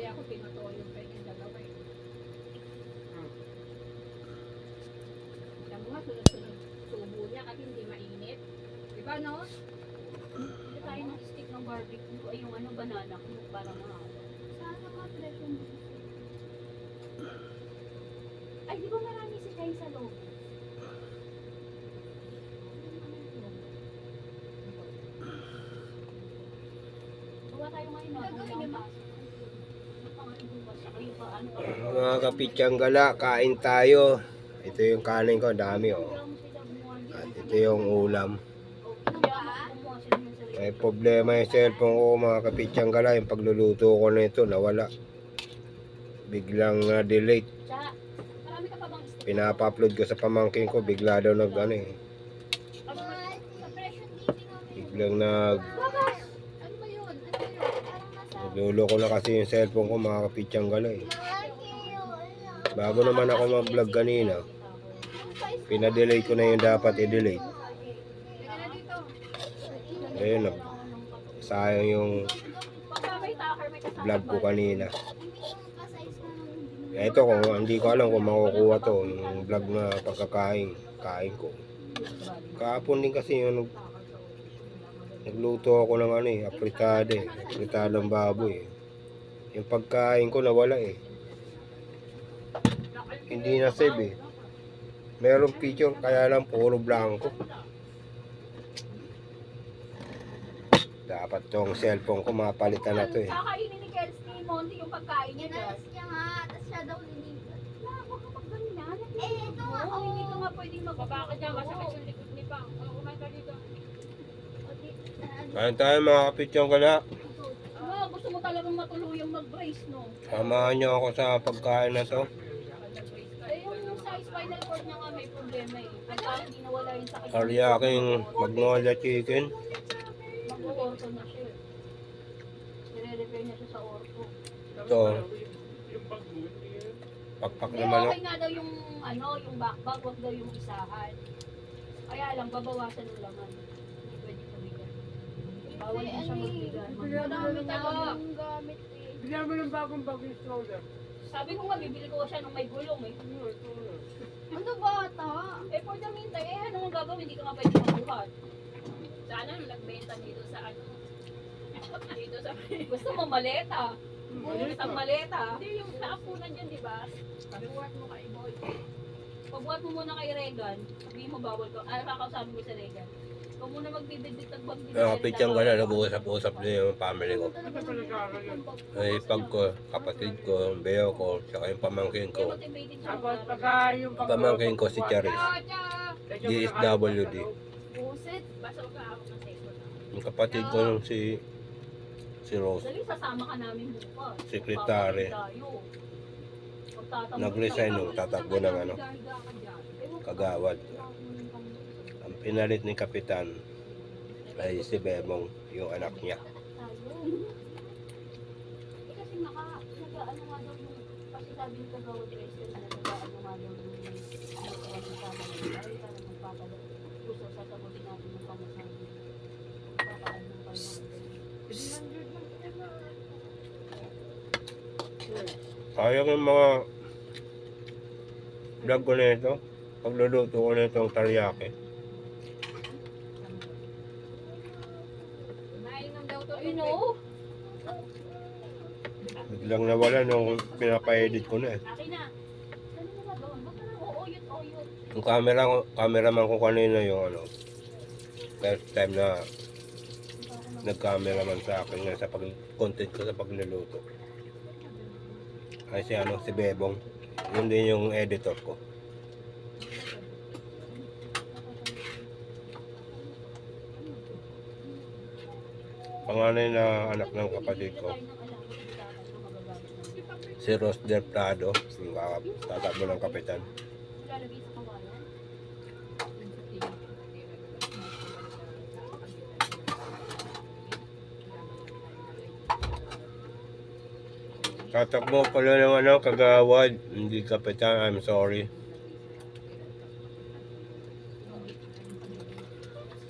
kaya ako tinutuloy yung kanyang dalawa eh. Alam mo nga, sunod-sunod subo niya kasi hindi mainit. Diba no? Hindi tayo ng stick ng barbecue. Ay, yung ano, banana ko. Para mahalo. Sana nga presyo mo. Ay, di ba marami si Kai sa loob? Gawa tayo ngayon na. Gagawin niyo ba? Mga kapitsang gala, kain tayo. Ito yung kanin ko, dami oh. At ito yung ulam. May problema yung cellphone ko mga kapitsang gala. Yung pagluluto ko na ito, nawala. Biglang delete. Marami ka pa bang stick? Pinapa-upload ko sa pamangkin ko, bigla daw nag ano eh. Sa presyo TV namin. Biglang nag Ano ba yun? Ano yun? Parang nasa... nagluloko na kasi yung cellphone ko mga kapitsang gala eh. Bago naman ako mag-vlog kanina, pina-delete ko na yung dapat i-delete. Teka na dito. Ayun, sayang yung vlog ko kanina. Ito kung hindi ko alam kung makukuha to, yung vlog na pagkakain, kain ko. Kahapon din kasi yung nagluto ako ng ano eh, apritadong baboy eh. Yung pagkain ko nawala eh. Hindi na save eh. Merong picture kaya lang puro blanco. Dapat tong cellphone ko mapalitan na to eh. Kakainin ni Kelsey Monty yung pagkain niya. Inalas niya nga. Tapos siya daw linipat. Huwag ka pagganyan. Ito nga. Hindi ka nga pwedeng Baba ka dyan, magbabakas. masakit yung likod ni Pang. Kumain ka dito. Kain tayo mga kapitsong gala. Gusto mo talagang matuluyang mag-brace, no? Samahan niyo ako sa pagkain na to. Eh, yung sa spinal cord niya nga may problema eh. Pagka hindi nawala yung sakit. Teriyaki magnolia chicken. Mag-orto na siya. Nire-repair niya siya sa orto. Ito. Pakpak Hindi, naman okay nga daw yung ano, yung backbag, wag daw yung isahan. Kaya lang, babawasan ng laman. Hindi pwede tumigan. Bawal din siya magbigan. Marami talagang gamit eh. Bigyan mo ng bagong stroller. Sabi ko nga, bibili ko siya nung may gulong eh. Ano bata? Eh, for the meantime, eh, ano ang gagawin? Hindi ka nga pwede magbuhat. Sa ano, nagbenta dito sa ano. Dito sa... Gusto mo maleta? Isang maleta. Hindi, yung naapunan dyan, di ba? Pabuhat mo kay Boy. Pagbuhat mo muna kay Regan, sabihin mo bawal ko. Kakausapin mo si Regan. Huwag muna magbibigit at magbibigit. Mga kapitsong gala, nag-uusap-usap din yung family ko. Ano pa nag-aaral yun? Ay, pag ko, kapatid ko, yung beo ko, saka yung pamangkin Kaya ko. motivated siya. Tapos pagka yung Pamangkin ko si Charis. DSWD. Pusit. Basta huwag ka hawak ng cellphone. Yung kapatid ko yung si Rose. Dali, sasama ka namin bukas. Sekretary. Nag-resign nung tatakbo ng ano, kagawad. Ang pinalit ni Kapitan ay si Bebong, yung anak niya. Kasi nag-ano nga daw yung, kasi sabi ni kagawad register na nag-ano nga daw yung kasama nila. Ay, parang magpapalo. Gusto sasagutin natin yung pamasabi. Papaano ng Sayang yung mga vlog ko na ito. Pagluluto ko na itong teriyaki. Nainom daw to. Ayun o. Biglang nawala nung pinapa-edit ko na eh. Akin na. Ano mo ba doon? Baka lang oyot. Yung cameraman ko kanina yung ano, first time na nag-cameraman sa akin nga sa content ko sa pagluluto. Ay si ano, si Bebong. Yun din yung editor ko. Panganay na anak ng kapatid ko, si Rose Del Prado, yung tatakbo ng kapitan. Lalagay sa kawalan. Tatakbo pala ng ano, kagawad, hindi kapitan, I'm sorry.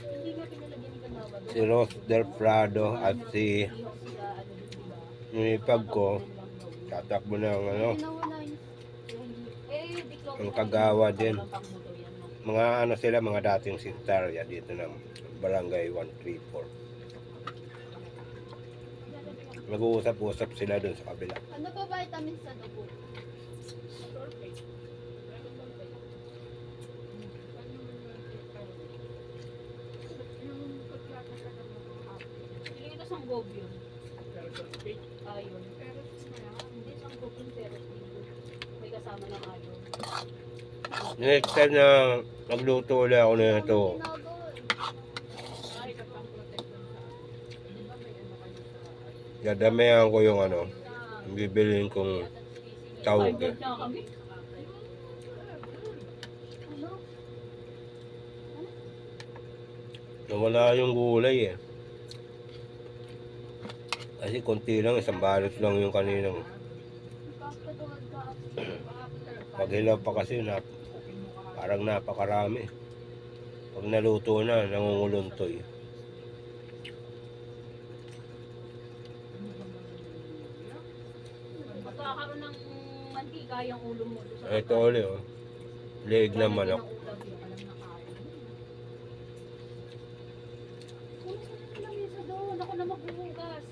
Hindi nga pinalagyan ni kagawad. Si Rose Del Prado at si yung ipag ko, Tatakbo ng ano, Nawala yun. Diklong. Ang kagawa din. Talagang pangbuto yan, no? mga ano sila, mga dating sektarya dito ng Barangay 134. Mag-uusap-usap sila dun sa kabila. Ano pa vitamins sa dugo? Hindi ito sanggog yun. Ayun. Hindi sanggog yun, pero may kasama ng ayun. Next time na magluto ulit ako na ito, Ginagawa eh. dadamihan ko yung ano, yung bibiliin kong tawag eh. Na kami. Ano? Nawala yung gulay eh. Kasi konti lang, isang balot lang yung kaninang. Kakatuwag ka. Pag hilaw pa kasi, parang napakarami. Pag naluto na, nangunguluntoy. Magkakaroon ng mantika yung ulo mo. doon sa Ito ulit oh. Leeg na manok. Ng ulam yung alam na kain. Kung saan ang lamesa doon? Ako na magbubugas.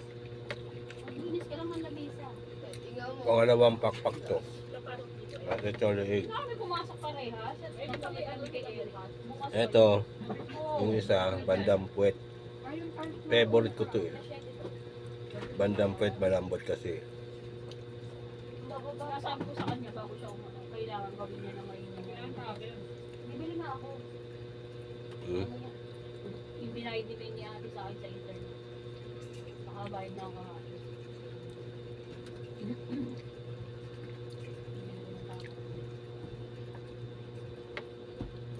Maglinis ka lang ng lamesa. Tingnan mo. Pangalawang pakpak to. At ito leeg. Kami pumasok parehas. Magkakit kami kay Eric. Bukas Ito, Oo. yung isa, bandang puwet. Favorite ko to eh. Bandang puwet, malambot kasi. Sabi ko sa kanya bago siya umunang, kailangan gawin niya na mainom. Bibili na ako. Hmm? Yung binayad ni Benny ate sa akin sa internet. Nakabayad na ako kahapon.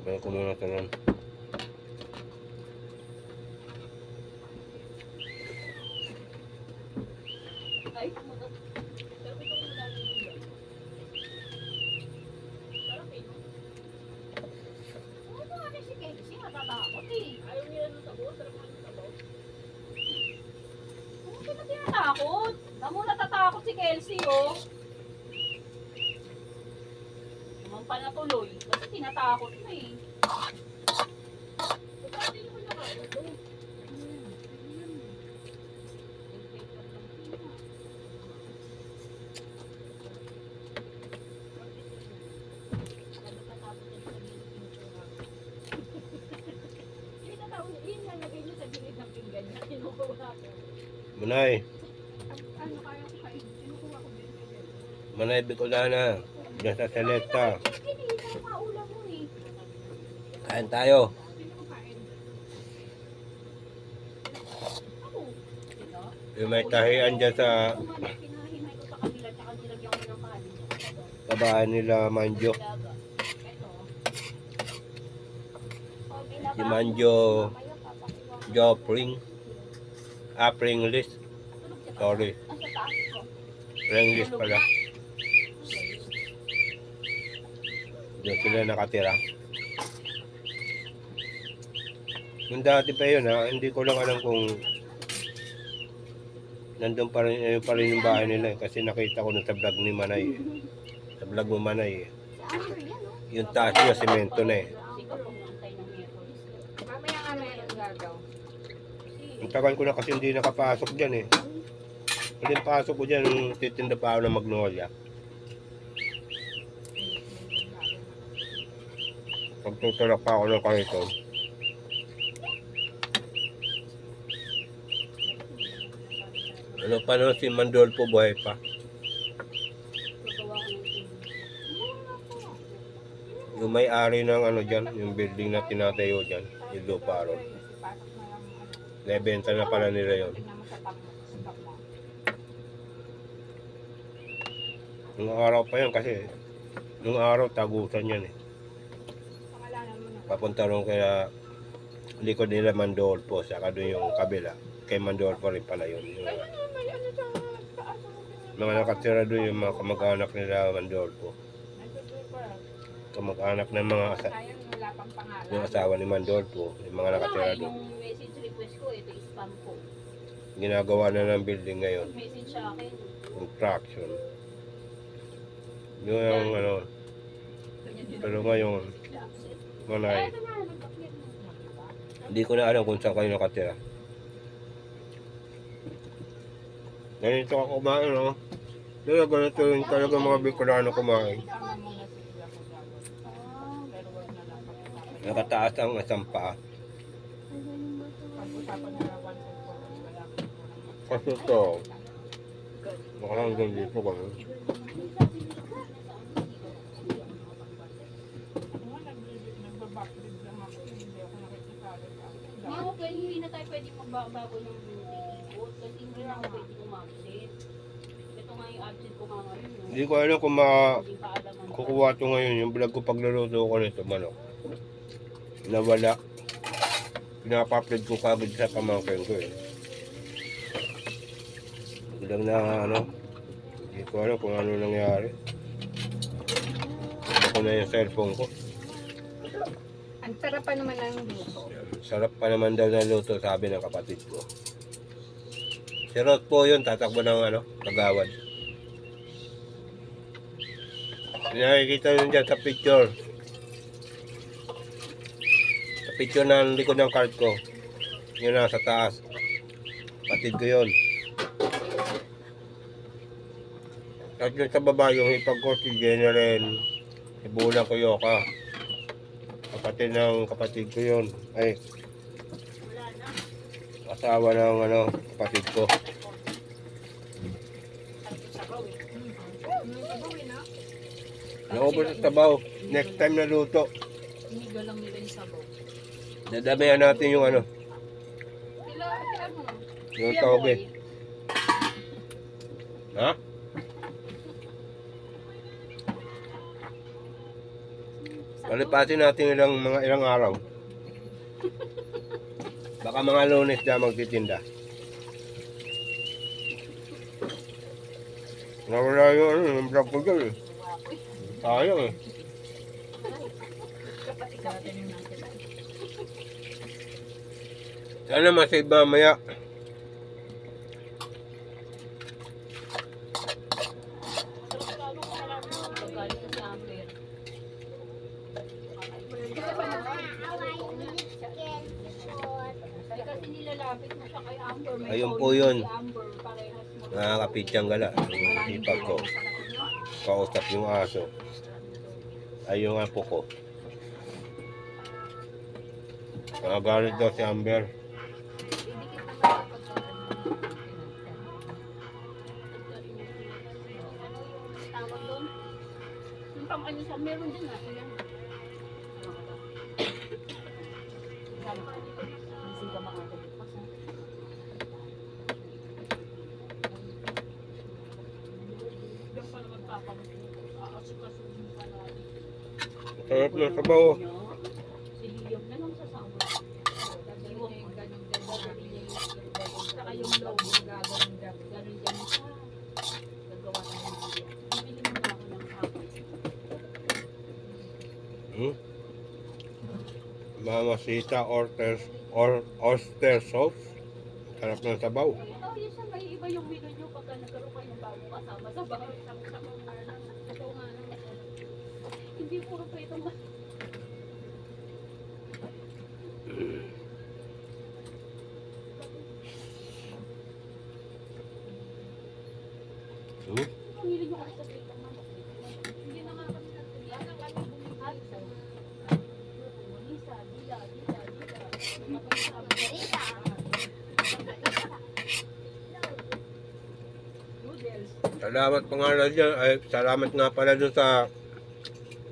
Balik ko muna ito nun. Ay, pumunta. Pero ito ko na lang yun. Sarap eh, no? Ano nga si Kelsey? Matatakot eh. Ayaw niya ng sabaw. Sarap nga ng sabaw. Hindi na tinatakot. Damo natatakot si Kelsey, oh. Naman pa natuloy. Kasi tinatakot na eh. Pagkati naman nakakot, oh. Manay, Ano kaya ko kain? Kinukuha ko din. Manay Bicolana. Diyan sa Selecta. Kain tayo. Sino ko kain? Yung may tahian dyan sa Pinahimay ko sa kanila, tsaka nilagyan ko ng kanin. kabahan nila Manjo. Si Manjo Jopring. Pringles. Sorry. Pringles pala. Diyan sila nakatira. Yung dati pa yun ha, hindi ko lang alam kung nandun pa rin, yung bahay nila eh. Kasi nakita ko na sa vlog ni Manay eh. Sa vlog mo Manay eh. Ano yan, no? Yung taas niya, semento na eh. Mamaya nga meron gagaw. Ang tagal ko na kasi hindi nakapasok dyan eh. Huling pasok ko dyan, nung titinda pa ako ng Magnolia. Pagtutulak pa ako ng kariton. Ano pa nun, si Mandolfo buhay pa. Yung may-ari ng ano dyan, yung building na tinatayo dyan, yung lupa ron. Nebenta na pala nila yun. Tingnan mo sa top mo. Nung araw pa yun kasi, nung araw tagusan yan eh. Pangalanan mo na. Papunta ron kaya likod nila Mandolfo, saka doon yung kabila. Kay Mandolfo rin pala yun. Yung May ano sa taas. mga nakatira doon yung mga kamag-anak nila Mandolfo. Kamag-anak ng mga Sayang wala pang pangalan. yung asawa ni Mandolfo, yung mga nakatira doon. Yung message request ko, ito spam ko. Ginagawa na ng building ngayon, Message sa akin. construction. Yun ang ano. Ganyan din. Pero ngayon, manay, Ito na, nagpa-clear na. hindi ko na alam kung saan kayo nakatira. Ganito ako kumain, no? Kaya ganito yung talaga mga Bicolano kumain. Tama mo na sila kagawad. Pero wag na lang pag-usapan. Nakataas ang isang paa. Pag-usapan na lang once and for all. Wala ko na. Kasi ito, baka hanggang dito kami. Nagbabacklead lang ako. Hindi ako nakikisali sa akin. Hindi ako pwede, hindi na tayo pwede magbago ng ikot kasi hindi na ako pwede umabsent. Ito nga yung absent ko nga ngayon. no? Hindi ko alam kung Hindi pa alam ang makukuha ito ngayon. Yung vlog ko pagluluto ko nito, manok. Nawala. Pinapa-upload ko kagad sa pamangkin ko eh. Bilang na ano, hindi ko alam kung ano nangyari. Ako na yung cellphone ko. Ang sarap pa naman ng luto. Sarap pa naman daw na luto, sabi ng kapatid ko. Si Rod po yun, tatakbo ng ano, kagawad. Nakikita nyo dyan sa picture. Sa picture na likod ng card ko. Yun na, sa taas. Kapatid ko yun. At yun sa baba, yung ipag ko si General, si Bulang Kuyoka. Kapatid ng kapatid ko yun. Ay, asawa ng ano, kapatid ko. Naubos sa sabaw. Next time na luto. Iniga lang nila yung sabaw. Dadamihan natin yung ano, Sila mo. yung tawag. Ha? Palipasin natin ilang araw. Baka mga Lunes na magtitinda. Nawala yung vlog ko dyan eh. Sayang eh. Sana masave mamaya. Kasi nilalapit mo siya kay Amber. May Ayun phone po yun. si Amber, parehas mo. Nakakapitsang gala. Yung hipag ko. Kausap yung aso. Ay yung apo ko. Nakagalit daw si Amber. Tawag doon. Yung pang ano siya, meron din na. Ayan. Busy ka mga galit. Diyan pa naman papagutin. Aasukasuhin pa natin. Sarap na sabaw. Si Liam na lang sasama. Iwan ko. Sabi niya yung saka yung logo gagawin ganun siya. Gagawa ka ng video. Bibili mo na ako ng kapal. Mamasita oyster sauce. Sarap ng sabaw. Oh, yun siya, may iba yung menu nyo pagka nagkaroon kayo ng bagong kasama sa bahay. Sama-sama nga lang. Ito nga lang. Hindi puro pa itong Pangili nyo kasi sa plate ng manok. Hindi na nga kami nagtagyan. Kami bumihal sa Lisa, Dila. Noodles. Salamat pa nga lang dyan. Ay, salamat nga pala dun sa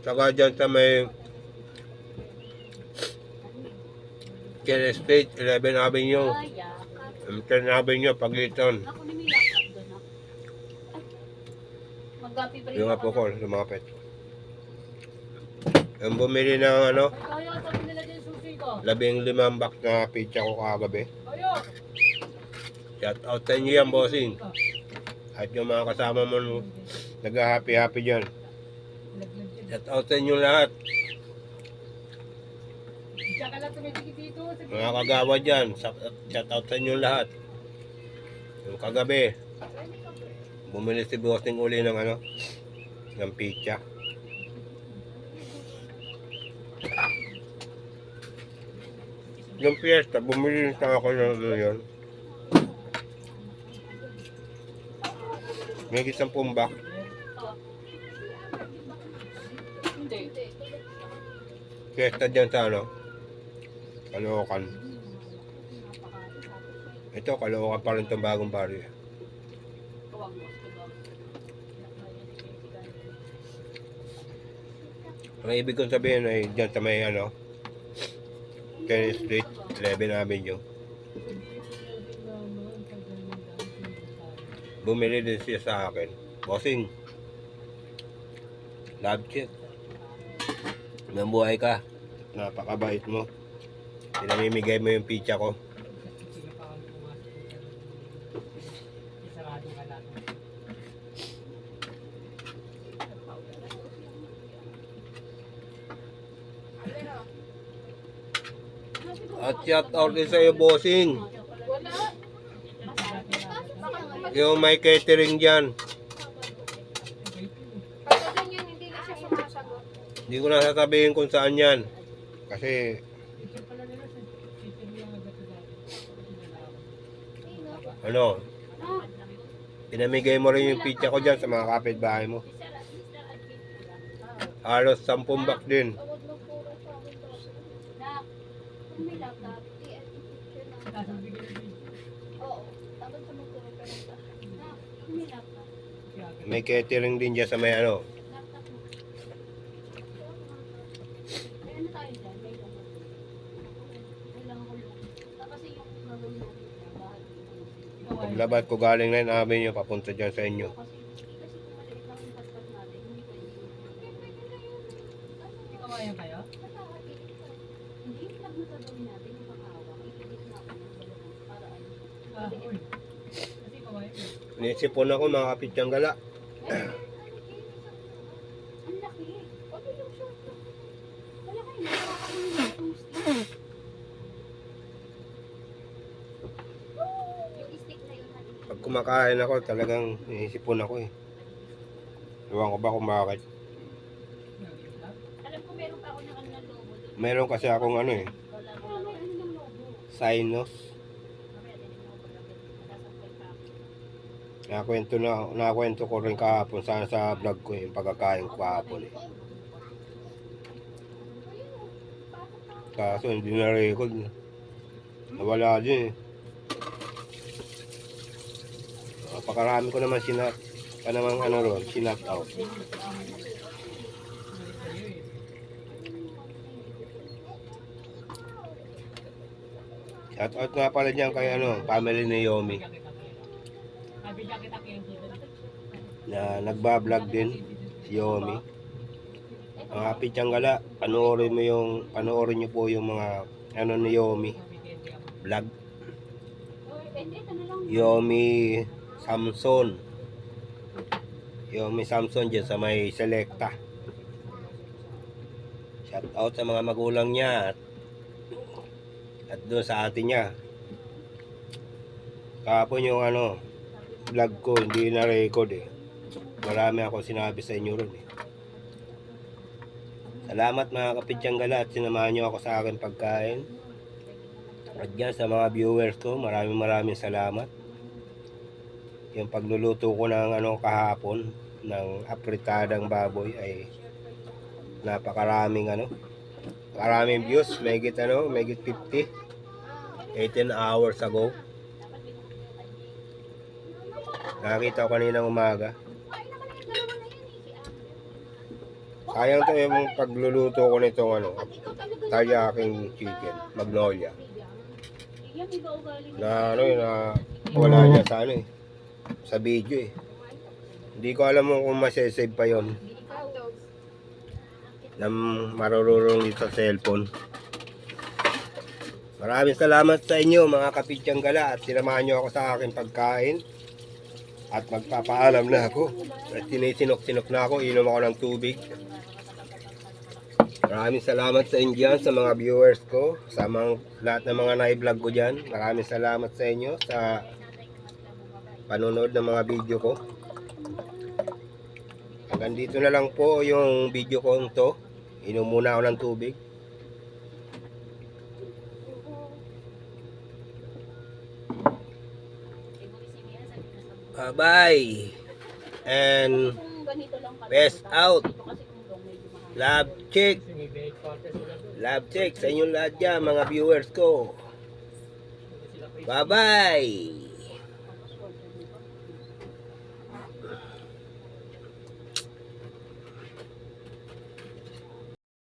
saka dyan sa may Ken Estate, 11 Avenue. Kaya, 10 Avenue, Pagliton. ako ni Mila Club doon ako. Ay, maggapi pa rin Yung apo ko, lumapit. Yung bumili ng ano, Kaya, sabi nila din sushi ko. 15 box na pizza ko kagabi. Ayo! Shout out sa inyo yan, bossing. At yung mga kasama mo nag-happy-happy dyan. Shout out sa inyo lahat. Diyan ka lang tumitigit dito. Mga kagawa dyan, shout out sa inyo lahat. Yung kagabi, bumili si bossing uli ng ano, ng pizza. Yung fiesta, bumili na ako ng ano yun. May isang pumbak. Hindi. Fiesta dyan sa ano? Caloocan. Ito, Caloocan pa rin itong bagong barrio. Kawag mo. Ang ibig kong sabihin ay dyan sa may ano, Kennedy Street, 11 Avenue. Bumili din siya sa akin. Bossing, love check. Nabuhay ka. Napakabait mo. Pinamimigay mo yung pizza ko. At shout out din sa'yo, bossing. Wala. Yung may catering dyan. Pagka ganyan, hindi na siya sumasagot. Hindi ko na sasabihin kung saan yan. Kasi, ano, pinamigay mo rin yung pizza ko dyan sa mga kapitbahay mo. Halos 10 bak din. Tawad mo puro sa akin daw. Na, kung may laptop, I-picture ng oo, tawad sa magturo ka ng bahay. na, kung may laptop, May catering din dyan sa may ano. laptop mo. May ano tayo dyan, may logo. May logo. Tapos yung gagawin mo, bahay. Paglabas ko galing na namin yung papunta dyan sa inyo. Kasi kung maliit lang yung patpat natin, hindi pwede Kawayan kayo? hindi yung plug na gagawin natin yung pang-awa. I-edit na ako ng dalawang para ano. Uy. Kasi kawayan kayo. Nisipon ako mga kapitsang gala. Ang laki. Ano yung short na? Wala kayo. Nakakakaroon yung stick. Yung stick na yun natin. Pag kumakain ako, talagang nisipon ako eh. Ewan ko ba kung bakit. Alam ko meron pa ako ng ano ng logo doon. Meron kasi akong ano eh, Wala may ano ng logo. sinus. Mamaya din yung logo lang. Masasampay pa ako. Nakakwento ko rin kahapon sa vlog ko yung pagkakain ko kahapon eh. Kaso hindi na record. Nawala din eh. Napakarami ko naman sinat ano ron, sinat out. Shout out nga pala dyan kay ano, family ni Yomi Nabigyan kita kayong dito. na nagbablog din, si Yomi. Mga pitsang gala, panoorin nyo po yung mga ano ni Yomi vlog. Hindi, ito na lang. Yomi Samson. Yomi Samson dyan sa may Selecta. Shout out sa mga magulang niya at doon sa ate niya. Kahapon yung ano, vlog ko, hindi na record eh. Marami ako sinabi sa inyo ron eh. Salamat mga kapitsang gala at sinamahan nyo ako sa akin pagkain. At dyan sa mga viewers ko, maraming salamat. Yung pagluluto ko ng ano kahapon, ng apritadang baboy ay napakaraming ano, maraming views, may higit 50. 18 hours ago. Nakita ko kanina umaga. Sayang to yung pagluluto ko nitong ano, teriyaki chicken, Magnolia. Yan, iba ugali. Na ano na wala niya sa ano eh, sa video eh. Hindi ko alam kung masasave pa yon na marururong dito sa cellphone. Maraming salamat sa inyo mga kapitsang gala at sinamahan nyo ako sa aking pagkain. At magpapaalam na ako. At sinisinok-sinok na ako, inom ako ng tubig. Maraming salamat sa inyo dyan, sa mga viewers ko, sa lahat ng mga na-vlog ko dyan. Maraming salamat sa inyo sa panonood ng mga video ko. At Hanggang dito na lang po yung video ko to. Inom muna ako ng tubig. Bye-bye. And Kung ganito lang kami, Peace out. dito kasi kung long, medyo mahal. love check. Kasi may bed quarter sila doon. Love check sa inyong lahat dyan, mga viewers ko. Sila pa Bye-bye.